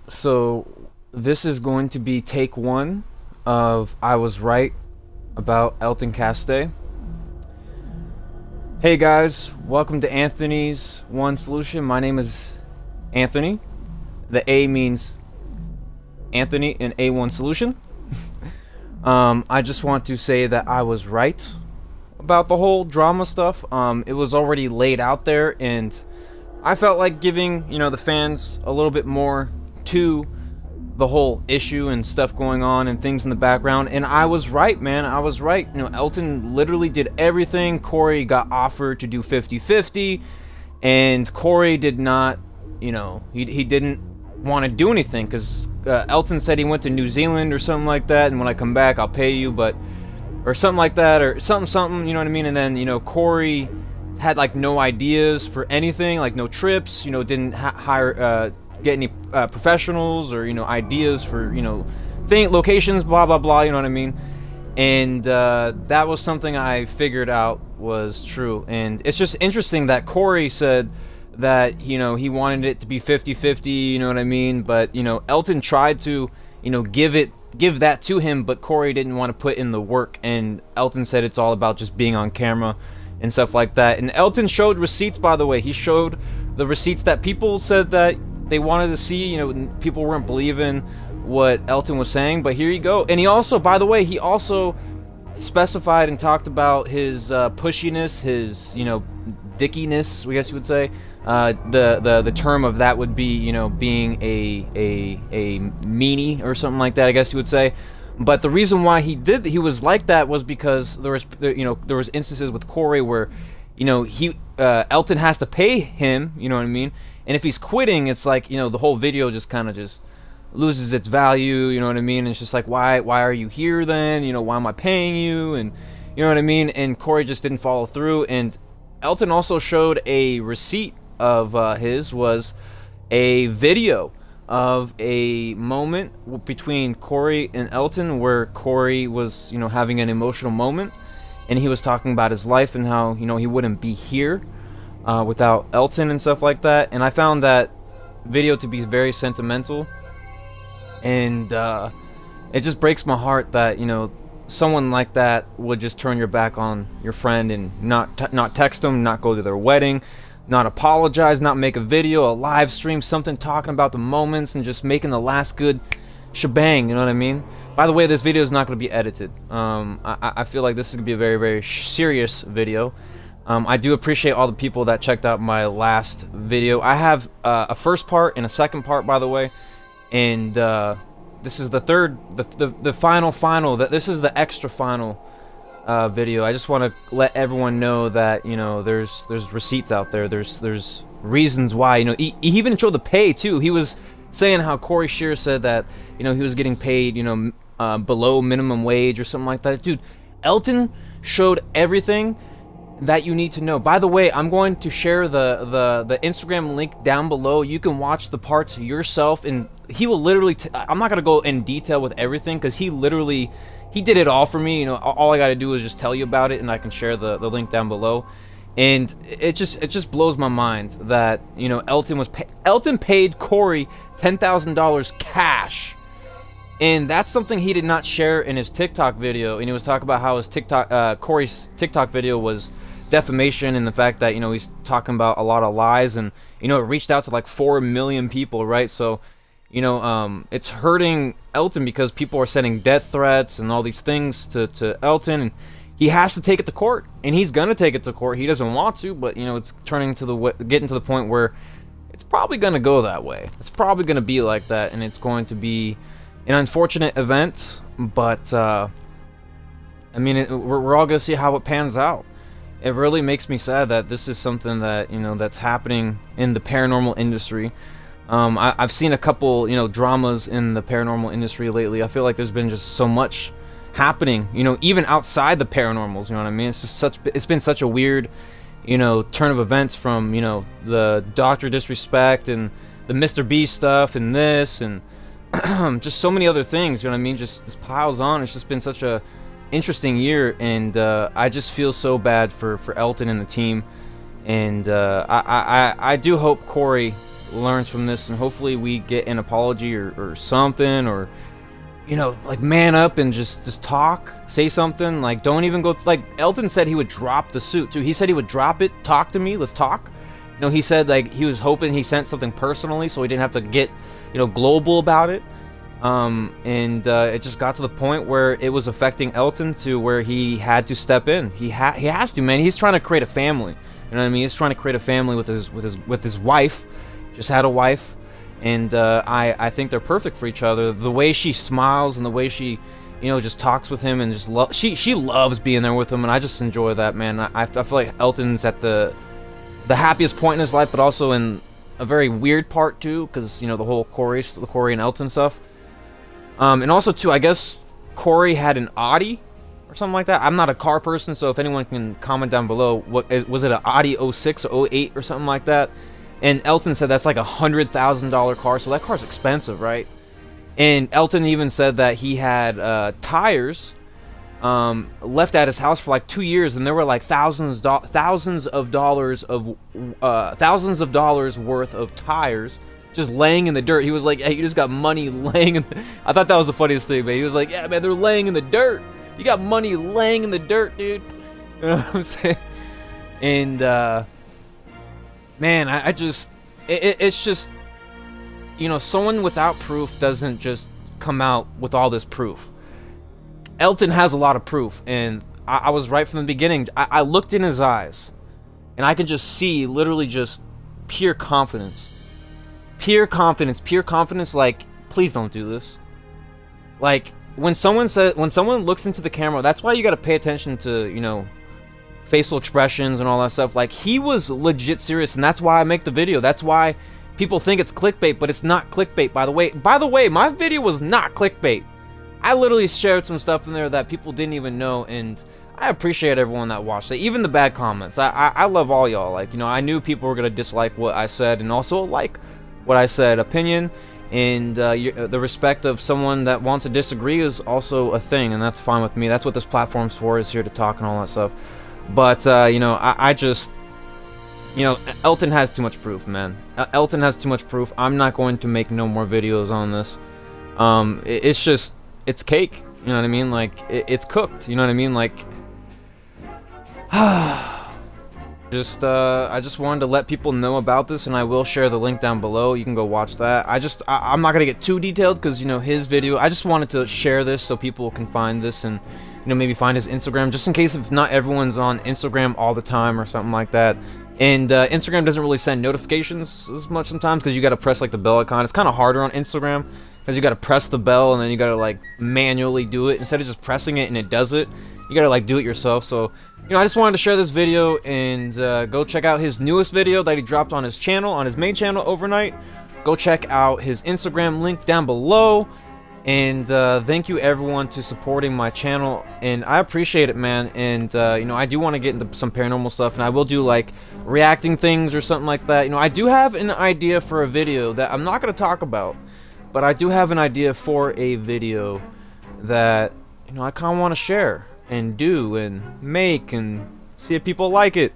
So this is going to be take one of I Was Right about Elton Castee. Hey guys, welcome to Anthony's One Solution. My name is Anthony. The A means Anthony in A1 Solution. I just want to say that I was right about the whole drama stuff. It was already laid out there, and I felt like giving, the fans a little bit more to the whole issue and stuff going on and things in the background. And I was right, man. I was right. Elton literally did everything. Corey got offered to do 50-50, and Corey did not, he didn't want to do anything because Elton said he went to New Zealand or something like that, and when I come back I'll pay you, or something like that, or something, you know what I mean? And then, Corey had like no ideas for anything, like no trips, didn't hire get any professionals or ideas for locations, blah blah blah, you know what I mean? And that was something I figured out was true. And it's just interesting that Corey said that he wanted it to be 50-50, you know what I mean? But Elton tried to give that to him, but Corey didn't want to put in the work, and Elton said it's all about just being on camera and stuff like that. And Elton showed receipts, by the way. He showed the receipts that people said that they wanted to see. People weren't believing what Elton was saying, but here you go. And he also, by the way, he also specified and talked about his pushiness, his dickiness, I guess you would say. The term of that would be being a meanie or something like that, I guess you would say. But the reason why he was like that was because there was instances with Corey where Elton has to pay him, you know what I mean? And if he's quitting, it's like the whole video just kind of just loses its value, you know what I mean? And it's just like, why are you here then? Why am I paying you? And you know what I mean? And Corey just didn't follow through. And Elton also showed a receipt of was a video of a moment between Corey and Elton where Corey was having an emotional moment, and he was talking about his life and how he wouldn't be here without Elton and stuff like that. And I found that video to be very sentimental, and it just breaks my heart that someone like that would just turn your back on your friend and not text them, not go to their wedding, not apologize, not make a video, a live stream, something talking about the moments and just making the last good shebang, you know what I mean? By the way, this video is not going to be edited. I feel like this is going to be a very, very serious video. I do appreciate all the people that checked out my last video. I have a first part and a second part, by the way, and this is the third, the final, this is the extra final video. I just want to let everyone know that there's receipts out there. There's reasons why. He even showed the pay too. He was saying how Corey Scherer said that he was getting paid below minimum wage or something like that. Dude, Elton showed everything that you need to know. By the way, I'm going to share the Instagram link down below. You can watch the parts yourself, and he will literally I'm not gonna go in detail with everything because he did it all for me. All I gotta do is just tell you about it, and I can share the link down below. And it just blows my mind that Elton paid Corey $10,000 cash. And that's something he did not share in his TikTok video. And he was talking about how his Corey's TikTok video was defamation, and the fact that he's talking about a lot of lies, and it reached out to like 4 million people, right? So it's hurting Elton because people are sending death threats and all these things to Elton, and he has to take it to court, and he's gonna take it to court. He doesn't want to, but it's getting to the point where it's probably gonna go that way. It's probably gonna be like that, and it's going to be an unfortunate event. But I mean, we're all gonna see how it pans out. It really makes me sad that this is something that that's happening in the paranormal industry. I've seen a couple dramas in the paranormal industry lately. I feel like there's been just so much happening, even outside the paranormals, you know what I mean? It's been such a weird turn of events, from the Dr. Disrespect and the Mr. B stuff and this, and just so many other things, you know what I mean? Just piles on. It's just been such a interesting year, and I just feel so bad for Elton and the team. And I do hope Corey learns from this, and hopefully we get an apology or something, or you know, like, man up and just talk, say something. Like, don't even go, like Elton said he would drop the suit too. He said he would drop it, talk to me, let's talk. You know, he said like he was hoping he sent something personally so he didn't have to get, you know, global about it. It just got to the point where it was affecting Elton to where he had to step in. He has to, man. He's trying to create a family. You know what I mean? He's trying to create a family with his wife. Just had a wife, and I think they're perfect for each other. The way she smiles and the way she, you know, just talks with him and just she loves being there with him, and I just enjoy that, man. I feel like Elton's at the happiest point in his life, but also in a very weird part too, because you know the whole Corey and Elton stuff. And also too, I guess Corey had an Audi or something like that. I'm not a car person, so if anyone can comment down below, was it an Audi 06 or 08 or something like that? And Elton said that's like $100,000 car, so that car's expensive, right? And Elton even said that he had tires left at his house for like 2 years, and there were like thousands of dollars worth of tires just laying in the dirt. He was like, hey, you just got money laying in the... I thought that was the funniest thing, man. He was like, yeah, man, they're laying in the dirt. You got money laying in the dirt, dude. You know what I'm saying? And man, I just it's just, you know, someone without proof doesn't just come out with all this proof. Elton has a lot of proof, and I was right from the beginning. I looked in his eyes, and I could just see literally just pure confidence. Pure confidence, like, please don't do this. Like, when someone looks into the camera, that's why you gotta pay attention to, you know, facial expressions and all that stuff. Like, he was legit serious, and that's why I make the video. That's why people think it's clickbait, but it's not clickbait, by the way. By the way, my video was not clickbait. I literally shared some stuff in there that people didn't even know, and I appreciate everyone that watched it, even the bad comments. I love all y'all. Like, you know, I knew people were gonna dislike what I said, and also like what I said. Opinion and the respect of someone that wants to disagree is also a thing, and that's fine with me. That's what this platform's for, is here to talk and all that stuff. But you know, I just, you know, Elton has too much proof, man. Elton has too much proof. I'm not going to make no more videos on this. It's just, it's cake. You know what I mean? Like, it's cooked. You know what I mean? Like, just I just wanted to let people know about this, and I will share the link down below. You can go watch that. I'm not gonna get too detailed because, you know, his video. I just wanted to share this so people can find this and, you know, maybe find his Instagram, just in case if not everyone's on Instagram all the time or something like that. And Instagram doesn't really send notifications as much sometimes because you got to press like the bell icon. It's kind of harder on Instagram because you got to press the bell and then you got to like manually do it instead of just pressing it and it does it. You got to like do it yourself. So, you know, I just wanted to share this video, and go check out his newest video that he dropped on his channel, on his main channel overnight. Go check out his Instagram link down below. And thank you everyone to supporting my channel, and I appreciate it, man. And you know, I do want to get into some paranormal stuff, and I will do like reacting things or something like that. You know, I do have an idea for a video that I'm not going to talk about, but I do have an idea for a video that, you know, I kind of want to share and do and make and see if people like it.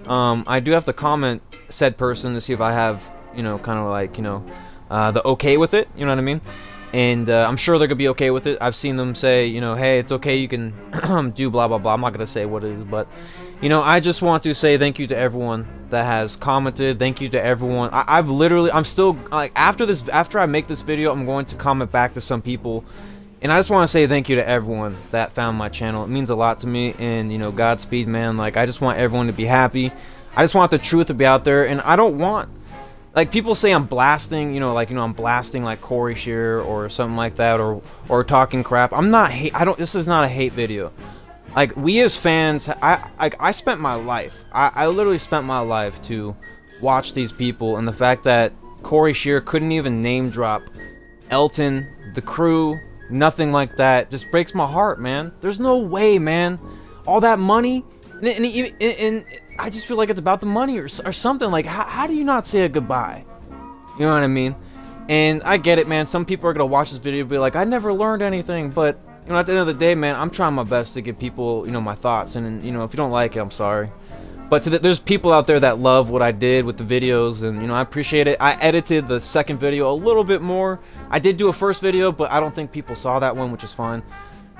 I do have to comment said person to see if I have, you know, kind of like, you know, the okay with it, you know what I mean? And I'm sure they're gonna be okay with it. I've seen them say, you know, hey, it's okay, you can do blah blah blah. I'm not gonna say what it is, but, you know, I just want to say thank you to everyone that has commented. Thank you to everyone. I'm still like, after I make this video, I'm going to comment back to some people, and I just want to say thank you to everyone that found my channel. It means a lot to me, and, you know, Godspeed, man. Like, I just want everyone to be happy. I just want the truth to be out there, and I don't want, like, people say I'm blasting, you know, like, you know, I'm blasting like Corey Scherer or something like that, or talking crap. I'm not this is not a hate video. Like, we as fans, I spent my life, I literally spent my life to watch these people, and the fact that Corey Scherer couldn't even name drop Elton, the crew, nothing like that, just breaks my heart, man. There's no way, man. All that money, and I just feel like it's about the money or something. Like, how do you not say a goodbye? You know what I mean? And I get it, man. Some people are gonna watch this video and be like, I never learned anything. But, you know, at the end of the day, man, I'm trying my best to give people, you know, my thoughts. And, you know, if you don't like it, I'm sorry. But there's people out there that love what I did with the videos, and you know, I appreciate it. I edited the second video a little bit more. I did do a first video, but I don't think people saw that one, which is fine.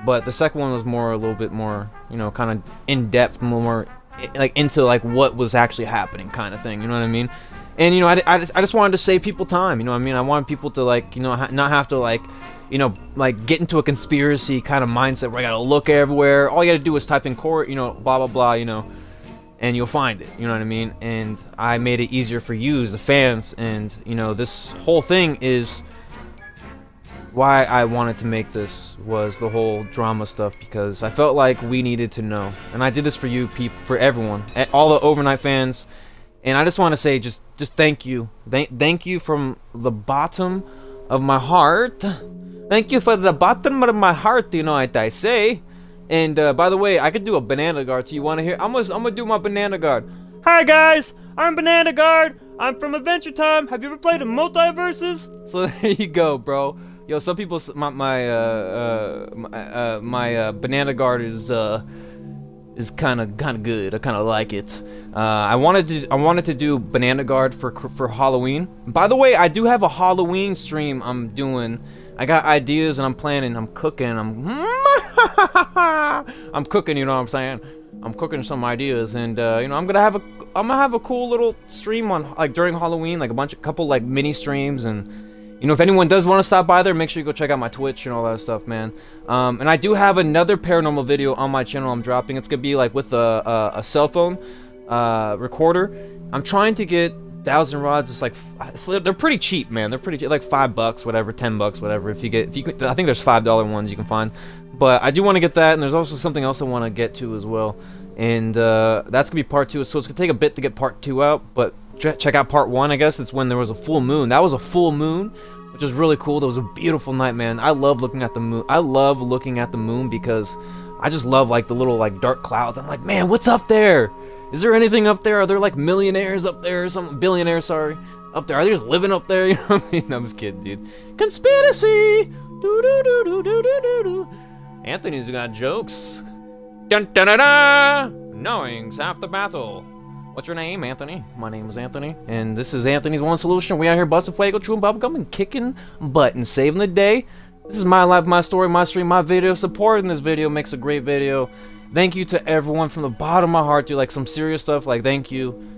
But the second one was a little bit more, you know, kind of in depth, more like into like what was actually happening, kind of thing. You know what I mean? And you know, I just wanted to save people time. You know what I mean? I wanted people to, like, you know, not have to, like, you know, like get into a conspiracy kind of mindset where I gotta look everywhere. All you gotta do is type in court, you know, blah blah blah, you know, and you'll find it. You know what I mean? And I made it easier for you as the fans. And you know, this whole thing is why I wanted to make this, was the whole drama stuff, because I felt like we needed to know. And I did this for you people, for everyone, all the overnight fans. And I just want to say, just thank you. Thank you from the bottom of my heart. Thank you for the bottom of my heart, you know what I say. And by the way, I could do a banana guard. So you want to hear? I'm gonna do my banana guard. Hi guys, I'm Banana Guard. I'm from Adventure Time. Have you ever played in Multiverses? So there you go, bro. Yo, some people, my banana guard is kind of good. I kind of like it. I wanted to do banana guard for Halloween. By the way, I do have a Halloween stream I'm doing. I got ideas and I'm planning. I'm cooking. I'm cooking. You know what I'm saying? I'm cooking some ideas, and you know, I'm gonna have a cool little stream on, like, during Halloween, like a couple like mini streams. And you know, if anyone does want to stop by there, make sure you go check out my Twitch and all that stuff, man. And I do have another paranormal video on my channel I'm dropping. It's gonna be like with a cell phone recorder. I'm trying to get 1,000 rods. It's like, they're pretty cheap, man. They're pretty cheap, like $5, whatever, $10, whatever. If you could, I think there's $5 ones you can find. But I do want to get that, and there's also something else I want to get to as well. And that's gonna be part 2. So it's gonna take a bit to get part 2 out, but check out part 1, I guess. It's when there was a full moon. That was a full moon, which is really cool. That was a beautiful night, man. I love looking at the moon. I love looking at the moon because I just love, like, the little, like, dark clouds. I'm like, man, what's up there? Is there anything up there? Are there, like, millionaires up there or something? Billionaires, sorry. Up there. Are they just living up there? You know what I mean? I'm just kidding, dude. Conspiracy! Do-do-do-do-do-do-do-do. Anthony's got jokes. Dun-dun-dun-dun! Knowing's half the battle. What's your name, Anthony? My name is Anthony, and this is Anthony's One Solution. We out here busting fuego, chewing bubblegum, and kicking butt and saving the day. This is my life, my story, my stream, my video. Supporting this video makes a great video. Thank you to everyone from the bottom of my heart, dude. Like, some serious stuff. Like, thank you.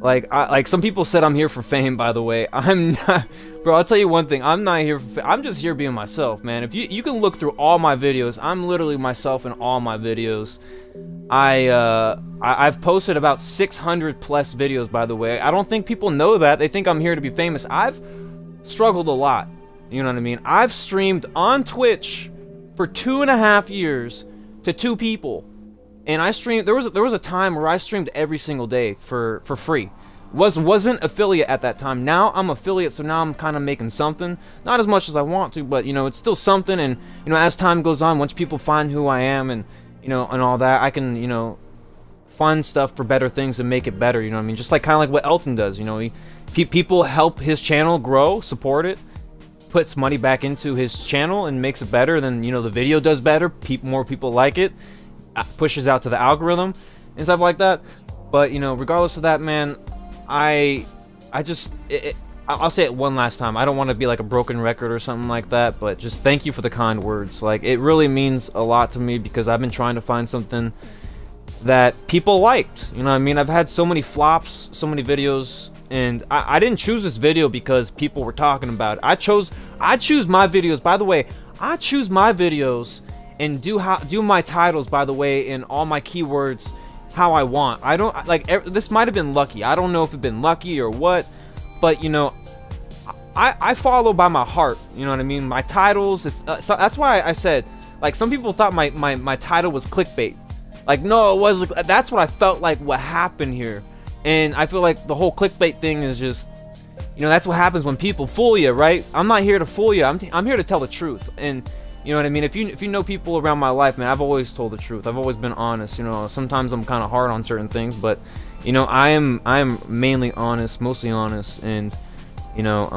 Like some people said I'm here for fame, by the way. I'm not, bro. I'll tell you one thing. I'm not here for fame. I'm just here being myself, man. If you can look through all my videos, I'm literally myself in all my videos. I've posted about 600 plus videos, by the way. I don't think people know that. They think I'm here to be famous. I've struggled a lot. You know what I mean? I've streamed on Twitch for 2.5 years to 2 people. And I streamed, there was a time where I streamed every single day for free. Wasn't affiliate at that time. Now I'm affiliate, so now I'm kind of making something. Not as much as I want to, but you know, it's still something. And you know, as time goes on, once people find who I am and you know, and all that, I can, you know, fund stuff for better things and make it better, you know what I mean? Just like kind of like what Elton does, you know, people help his channel grow, support it, puts money back into his channel and makes it better, then, you know, the video does better, more people like it, pushes out to the algorithm and stuff like that. But, you know, regardless of that, man, I'll say it one last time. I don't want to be like a broken record or something like that, but just thank you for the kind words. Like, it really means a lot to me because I've been trying to find something that people liked. You know what I mean? I've had so many flops, so many videos, and I didn't choose this video because people were talking about it. I choose my videos. By the way, I choose my videos and do my titles, by the way, and all my keywords how I want. I don't like this might have been lucky. I don't know if it's been lucky or what, but you know, I follow by my heart. You know what I mean? My titles. So that's why I said, like, some people thought my title was clickbait. Like, no, it was. That's what I felt like what happened here, and I feel like the whole clickbait thing is just, you know, that's what happens when people fool you, right? I'm not here to fool you. I'm here to tell the truth, and you know what I mean? If you know people around my life, man, I've always told the truth. I've always been honest. You know, sometimes I'm kind of hard on certain things, but you know, I'm mainly honest, mostly honest, and you know,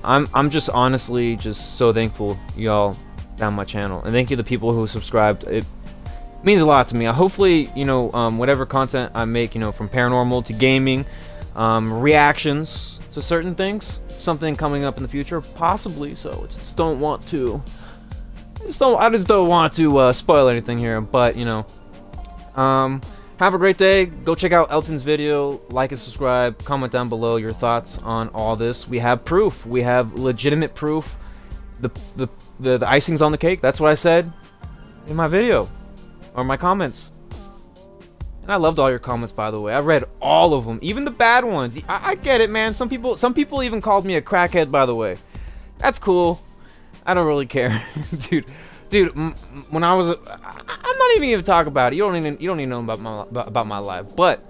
I'm just honestly just so thankful y'all down my channel, and thank you to the people who subscribed. means a lot to me. Hopefully, you know, whatever content I make, you know, from paranormal to gaming, reactions to certain things, something coming up in the future, possibly. So I just don't want to. I just don't want to spoil anything here. But you know, have a great day. Go check out Elton's video. Like and subscribe. Comment down below your thoughts on all this. We have proof. We have legitimate proof. The icing's on the cake. That's what I said in my video or my comments. And I loved all your comments, by the way. I read all of them, even the bad ones. I get it, man. Some people even called me a crackhead, by the way. That's cool. I don't really care, dude. When I was, I'm not even gonna talk about it. You don't even know about my life. But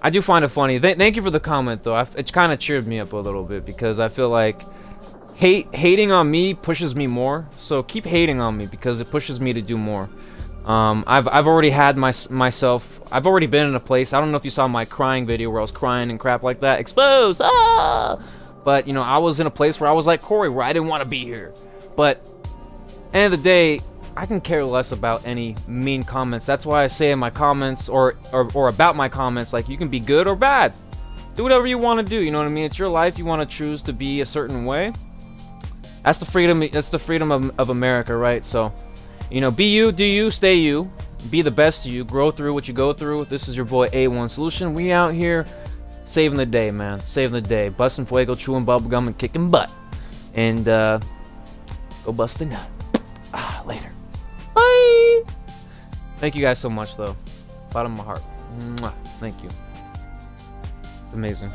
I do find it funny. Thank you for the comment, though. It kind of cheered me up a little bit because I feel like hating on me pushes me more. So keep hating on me because it pushes me to do more. I've already had myself. I've already been in a place. I don't know if you saw my crying video where I was crying and crap like that. Exposed. Ah! But you know, I was in a place where I was like Corey, where I didn't want to be here. But end of the day, I can care less about any mean comments. That's why I say in my comments or about my comments, like, you can be good or bad. Do whatever you want to do. You know what I mean? It's your life. You want to choose to be a certain way. That's the freedom. That's the freedom of America, right? So. You know, be you, do you, stay you, be the best you, grow through what you go through. This is your boy A1 Solution. We out here saving the day, man. Saving the day. Busting fuego, chewing bubblegum, and kicking butt. And, go bust a nut. Later. Bye! Thank you guys so much, though. Bottom of my heart. Mwah. Thank you. It's amazing.